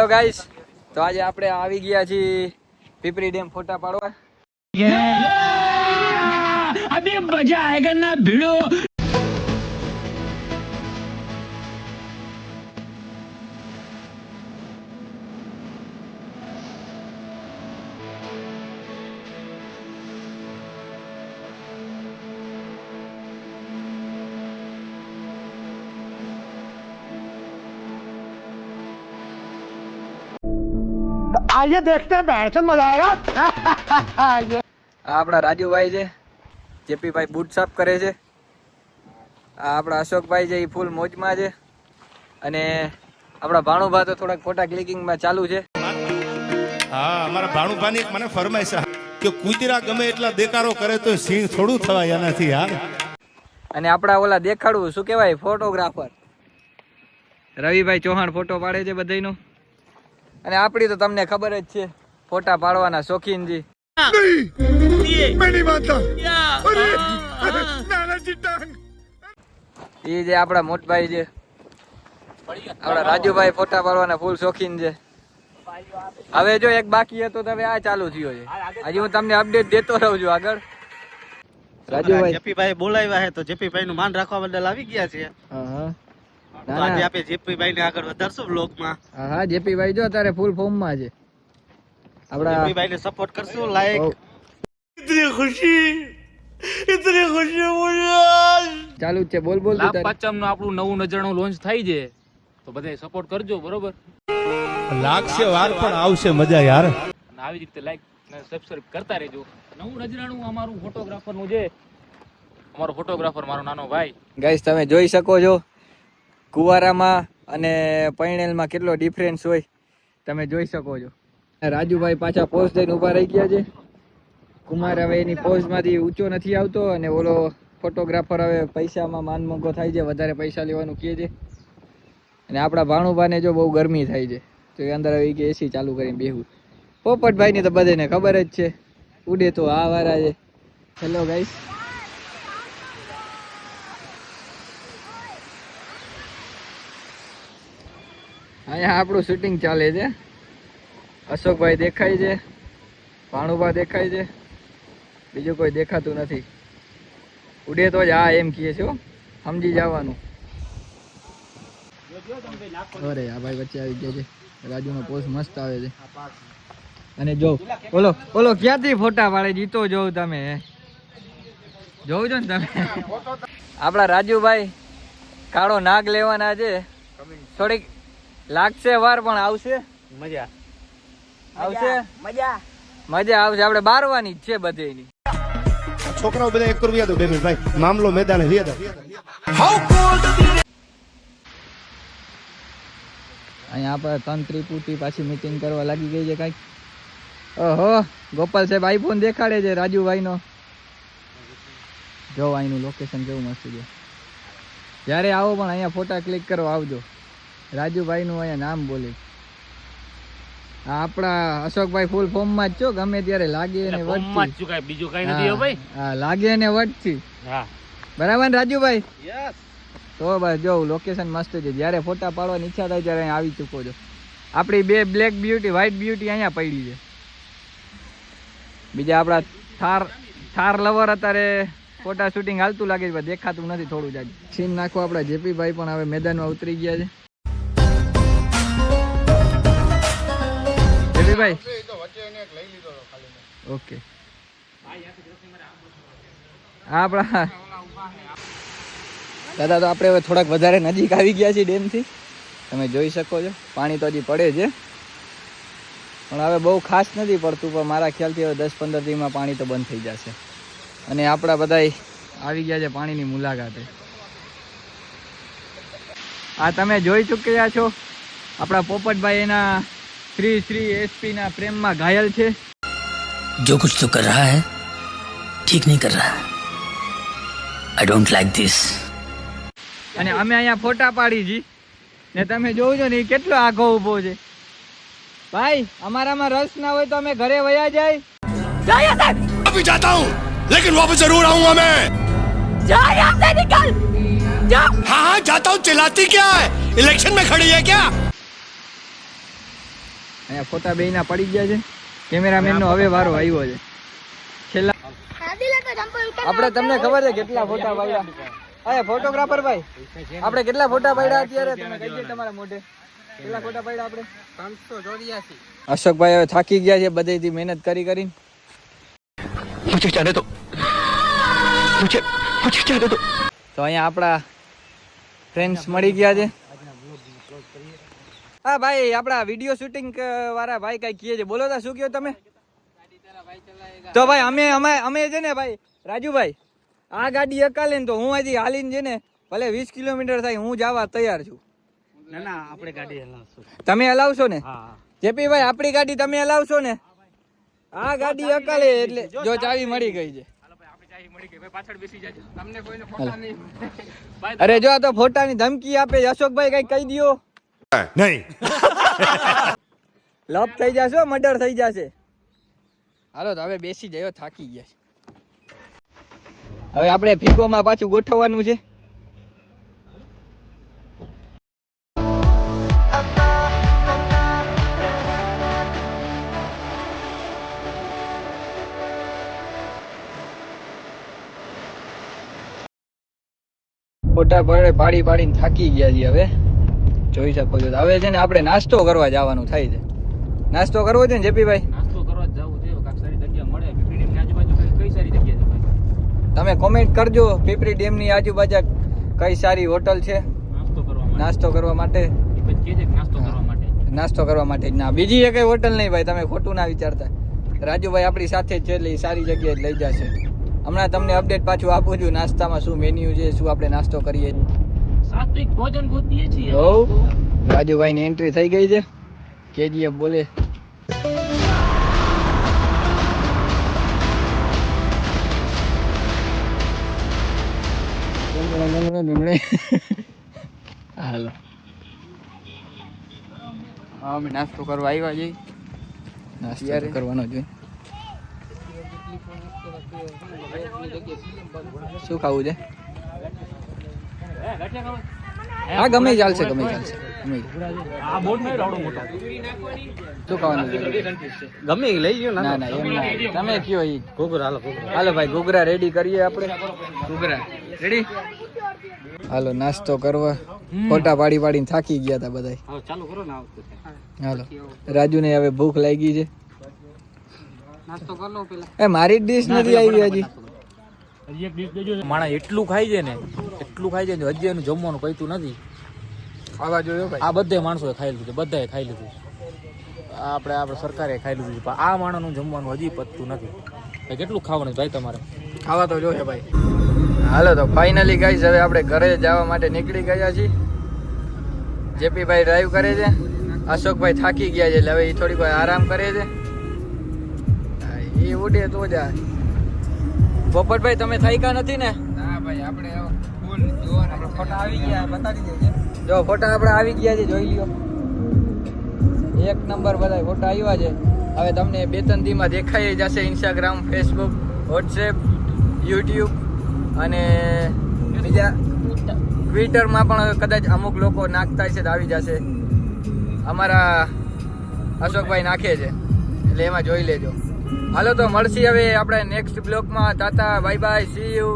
Hello guys, તો આજે આપણે આવી ગયા છીએ પીપરી ડેમ ફોટા પાડવા. अभी मजा आएगा ना भिड़ो. आइए देखते हैं बैठ मजा आएगा. આ આપણા રાજુભાઈ છે, જેપીભાઈ બૂટ સાફ કરે છે. આ આપણા અશોકભાઈ છે, એ ફૂલ મોજમાં છે. અને આપણા ભાણુભા તો થોડાક ફોટા ક્લિકિંગમાં ચાલુ છે. હા, અમારા ભાણુભાની મને ફરમાઈશ કે કૂતરા ગમે એટલા દેકારો કરે તો સિંહ થોડું થવાય એનાથી યાર. અને આપણા ઓલા દેખાડવું શું કહેવાય, ફોટોગ્રાફર રવિભાઈ ચૌહાણ ફોટો પાડે છે બધાયનો. અને આપણી તો તમને ખબર જ છે, ફોટા પાડવાના શોખીનજી. એ જે આપણા મોટભાઈ છે, આપણા રાજુભાઈ ફોટા પાડવાના ફૂલ શોખીન છે. હવે જો એક બાકી હતો તો હવે આ ચાલુ થયો છે. હજી હું તમને અપડેટ દેતો રહું છું આગળ. રાજુભાઈ જેપીભાઈ બોલાવ્યા છે તો જેપીભાઈ નું માન રાખવા બદલ આવી ગયા છે. તો આજે આપણે જેપીભાઈ ને આગળ વધારશું બ્લોગમાં. હા, જેપીભાઈ જો અત્યારે ફૂલ ફોર્મમાં છે. આપડા જેપીભાઈ ને સપોર્ટ કરશું. લાઈક ઇતની ખુશી ચાલુ જ છે. બોલ બોલ તું તારે. પાંચમ નું આપણું નવું નજરાણું લોન્ચ થાય છે, તો બધા સપોર્ટ કરજો, બરોબર? લાગશે વાર પણ આવશે મજા યાર. અને આવી રીતે લાઈક અને સબસ્ક્રાઇબ કરતા રહેજો. નવું નજરાણું અમારું ફોટોગ્રાફર નું છે, અમારો ફોટોગ્રાફર મારો નાનો ભાઈ. ગાઈસ તમે જોઈ શકો છો કુવારામાં અને પૈણેલમાં કેટલો ડિફરન્સ હોય, તમે જોઈ શકો છો. રાજુભાઈ પાછા પોઝ દઈને ઊભા રહી ગયા છે. કુમાર હવે એની પોઝમાંથી ઊંચો નથી આવતો, અને ઓલો ફોટોગ્રાફર હવે પૈસામાં માન મોંઘો થાય છે, વધારે પૈસા લેવાનું કહે છે. અને આપણા ભાણુભાને જો બહુ ગરમી થાય છે, તો એ અંદર આવી કે એસી ચાલુ કરીને બેહવું. પોપટભાઈની તો બધાને ખબર જ છે, ઉડે તો આ વારા છે. હેલો ગાઈસ, અહીંયા આપણું શૂટિંગ ચાલે છે. અશોકભાઈ દેખાય છે, ભાણુભા દેખાય છે, બીજું કોઈ દેખાતું નથી. ઉડે તો જ આ એમ કહે છે, સમજી જવાનું. અરે આ ભાઈ વચ્ચે આવી ગયા છે. રાજુનો પોઝ મસ્ત આવે છે. અને જો ઓલો ઓલો ક્યાંથી ફોટા પાડે, જીતો જોવ તમે, જોવ છો ને તમે. આપણા રાજુભાઈ કાળો નાગ લેવાના છે. થોડીક લાગશે વાર પણ આવશે મજા. આવશે મજા, મજા આવશે. આપણે બારવાની જ છે બધેની. છોકરાઓ બધા 1 રૂપિયા દો 2 મિનિટ ભાઈ, મામલો મેદાને વિયા દો. અહીંયા આપણે તંત્રી પૂટી પાછી મીટિંગ કરવા લાગી ગઈ છે કાંઈક. ઓહો, ગોપાલ સાહેબ આઈફોન દેખાડે છે રાજુભાઈનો. જો અહીંનું લોકેશન કેવું મસ્ત છે. જ્યારે આવો પણ અહીંયા ફોટા ક્લિક કરવા આવજો. રાજુભાઈનું અહીંયા નામ બોલે. આપણા અશોકભાઈ ફૂલ ફોર્મમાં જ છો, ગમે ત્યારે લાગે ને વટથી. બીજું કઈ નથી ભાઈ. હા, લાગે ને વટથી. હા, બરાબર ને રાજુભાઈ? યસ. તો બસ જો લોકેશન મસ્ત છે. જ્યારે ફોટા પાડવાની ઈચ્છા થાય ત્યારે અહીંયા આવી ચૂકો છો. આપણી બે બ્લેક બ્યુટી વ્હાઈટ બ્યુટી અહીંયા પડી છે. બીજા આપણા થાર લવર અત્યારે ફોટા શૂટિંગ હાલતું લાગે છે, દેખાતું નથી થોડું જ. સીન નાખો. આપણા જેપીભાઈ પણ હવે મેદાનમાં ઉતરી ગયા છે. જેપીભાઈ ઓકે. આપણા દાદા તો આપણે હવે થોડાક વધારે નજીક આવી ગયા છીએ ડેમથી. તમે જોઈ શકો છો પાણી તો હજી પડે છે, પણ હવે બહુ ખાસ નથી પડતું. પણ મારા ખ્યાલથી હવે 10-15 દિવસમાં પાણી તો બંધ થઈ જશે. અને આપણા બધાય આવી ગયા છે પાણીની મુલાકાતે. આ તમે જોઈ ચૂક્યા છો આપણા પોપટભાઈ એના શ્રી એસપી ના પ્રેમમાં ઘાયલ છે. जो कुछ तो कर रहा है ठीक नहीं कर रहा. I don't like this. અને અમે અહીંયા ફોટા પાડી છી ને તમે જોવો છો ને એ કેટલો આઘો ઊભો છે. ભાઈ અમારામાં રસ ના હોય તો અમે ઘરે વયા જાય. अभी जाता हूँ लेकिन वापस जरूर आऊंगा मैं. जा यहाँ से निकल जा। हाँ हाँ जाता हूँ, चिल्लाती क्या है, इलेक्शन में खड़ी है क्या? અહીંયા ફોટા બેયના પડી ગયા છે. કેમેરામેનનો હવે વારો આવ્યો છે. છેલ્લા આપણે તમને ખબર છે કેટલા ફોટા પાડ્યા? અરે ફોટોગ્રાફર ભાઈ, આપણે કેટલા ફોટા પાડ્યા અત્યારે? તમે કહી દો તમારા મોઢે કેટલા ફોટા પાડ્યા આપણે? 584. અશોકભાઈ હવે થાકી ગયા છે બધેથી મહેનત કરી કરીને. તો અહીંયા આપણા ફ્રેન્ડ્સ મળી ગયા છે. હા ભાઈ, આપણા વિડીયો શૂટિંગ વાળા ભાઈ કઈ કહે છે, બોલો તો શું કહો તમે? તો ભાઈ અમે છે ને ભાઈ રાજુભાઈ, આ ગાડી અકાલે ને તો હું હજી હાલીને છે ને ભલે 20 કિલોમીટર થાય હું જવા તૈયાર છું. ના આપણે ગાડી હલાવશું. તમે હલાવશો ને? હા જેપી ભાઈ, આપણી ગાડી તમે હલાવશો ને? આ ગાડી અકાલે એટલે જો ચાવી મળી ગઈ છે. અરે જો આ તો ફોટાની ધમકી આપે છે. અશોકભાઈ કઈ કહી દો. નહીં. લપ થઈ જશે, મર્ડર થઈ જશે. હાલો તો હવે બેસી જાય, થાકી ગયા છે. હવે આપણે ફીગોમાં પાછું ગોઠવવાનું છે. ફોટા પાડીને થાકી ગયા છીએ. હવે જોઈ શકો છો. હવે છે ને આપણે નાસ્તો કરવા જવાનું થાય છે. નાસ્તો કરવો છે ને જેપીભાઈ? નાસ્તો કરવા જ જવું છે. કાંઈક સારી જગ્યા મળે પીપળી ડેમની આજુબાજુ કઈ સારી જગ્યા છે ભાઈ? તમે કોમેન્ટ કરજો પીપળી ડેમની આજુબાજુ કઈ સારી હોટલ છે નાસ્તો કરવા માટે. નાસ્તો કરવા માટે ના, બીજી એ કઈ હોટલ નહીં ભાઈ, તમે ખોટું ના વિચારતા. રાજુભાઈ આપણી સાથે જ છે એટલે સારી જગ્યાએ લઈ જશે. હમણાં તમને અપડેટ પાછું આપું છું નાસ્તામાં શું મેન્યુ છે, શું આપણે નાસ્તો કરીએ છીએ. સાત્વિક ભોજન ગોતીએ છીએ. રાજુભાઈ ની એન્ટ્રી થઈ ગઈ છે. કેજીએફ બોલે. હાલો, હા અમે નાસ્તો કરવા આવ્યા છીએ. નાસ્તો કરવાનો જોઈએ. શું ખાવું છે? હા ગમે ચાલશે, ગમે ચાલશે. આ બોટ નહીં રાવડો મોટો. શું ખાવાનું છે? ગમે એ લઈ લ્યો. ના ના એમ ના, તમે કયો ઈ. ઘૂઘરા હાલો, ઘૂઘરા હાલો ભાઈ ઘૂઘરા રેડી કરીએ આપણે. ઘૂઘરા રેડી. હાલો નાસ્તો કરવા. ફોટા પાડીને થાકી ગયા હતા બધા. હા ચાલુ કરો ને. હાલો, રાજુ ને હવે ભૂખ લાગી છે. નાસ્તો કરી લો પેલા. એ મારી ડીશ નથી આવી હજી. માણસ એટલું ખાઈ છે ને, હજી એનું જમવાનું કઈતું નથી. ખાવા જોયો ભાઈ. આ બધા માણસોએ ખાઈ લીધું, બધાએ ખાઈ લીધું. આપણે સરકારે ખાઈ લીધું છે, પણ આ માણસનું જમવાનું હજી પતતું નથી. ભાઈ કેટલું ખાવાનું ભાઈ તમારે? ખાવા તો જોઈએ ભાઈ. હાલો તો ફાઇનલી ગાઈસ હવે આપણે ઘરે જવા માટે નીકળી ગયા છીએ. જેપી ભાઈ ડ્રાઈવ કરે છે, અશોકભાઈ થાકી ગયા છે એટલે હવે એ થોડીક વાર આરામ કરે છે. એ ઉડે તો જાય. પોપટભાઈ તમે થાક્યા નથી ને? ના ભાઈ, આપણે ફૂલ જોવાના ફોટા આવી ગયા, બતાવી દેજો. જો ફોટા આપણે આવી ગયા છે, જોઈ લ્યો. એક નંબર બધા ફોટા આવ્યા છે. હવે તમને 2-3 દીમાં દેખાઈ જશે ઇન્સ્ટાગ્રામ, ફેસબુક, વોટ્સએપ, યુટ્યુબ અને બીજા ટ્વિટરમાં પણ કદાચ અમુક લોકો નાખતા છે તો આવી જશે. અમારા અશોકભાઈ નાખે છે એટલે એમાં જોઈ લેજો. હાલો તો મળશી હવે આપણે નેક્સ્ટ બ્લોગમાં. તાતા, બાય બાય, સી યુ.